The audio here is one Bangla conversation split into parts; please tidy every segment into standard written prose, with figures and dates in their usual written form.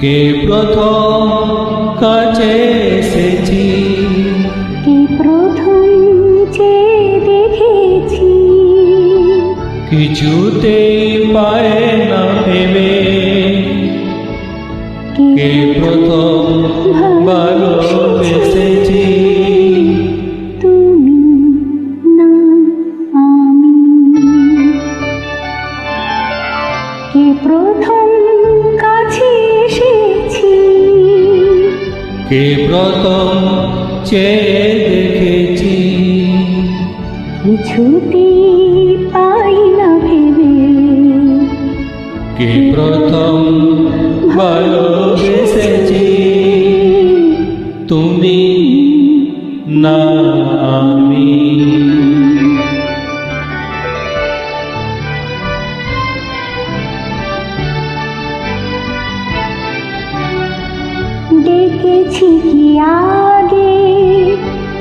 কে প্রথম কাছে এসেছি, কে প্রথম চেয়ে দেখেছি, কিছুতেই পায় না ভেবে। কে প্রথম ভালোবেসেছি, তুমি না আমি। কে প্রথম কাছে এসেছি, কে প্রথম চেয়ে দেখেছি, কিছুতেই পাই না ভেবে। কে প্রথম ভালোবেসেছি, তুমি না আমি। ডেকেছি কি আগে,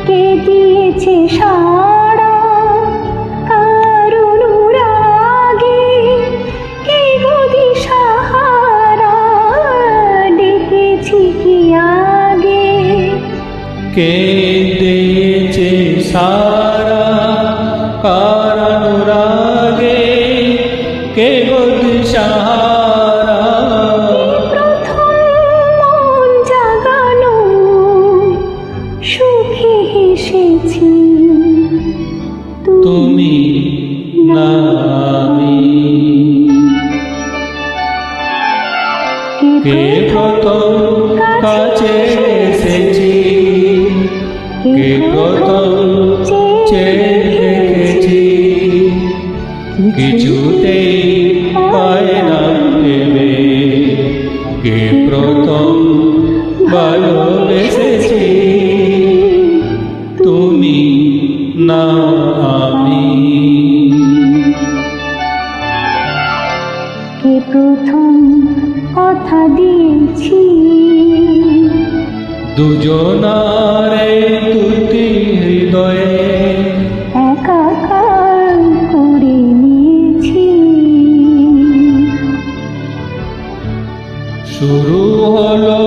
কে দিয়েছে সাড়া, কার অনুরাগে কে গো দিশাহারা। ডেকেছি কি আগে, কে দিয়েছে সারা, কার অনুরাগে কে গো দিশাহারা। প্রথম মন জাগানো সুখে হেসেছি, তুমি না আমি। কে প্রথম কাছে এসেছি, কে প্রথম চেয়ে দেখেছি, কিছুতেই পায় না ভেবে। কে প্রথম ভালোবেসেছি, তুমি না আমি। কে প্রথম কথা দিয়েছি, দুজনারে দুটি হৃদয়ে একাকার করে নিয়েছি। শুরু হলো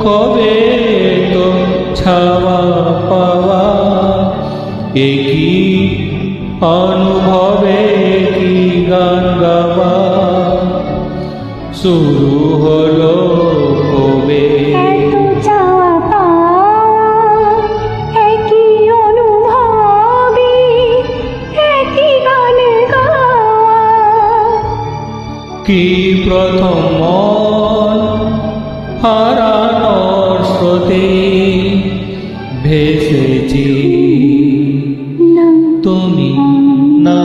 কবে তো ছাওয়া পাওয়া, একই অনুভবে কি গান গাওয়া। শুরু হলো কবে এত চাওয়া পাওয়া, একই অনুভবে একই গান গাওয়া। কি প্রথম মন হারানোর স্রোতে ভেসেছি, না তুমি না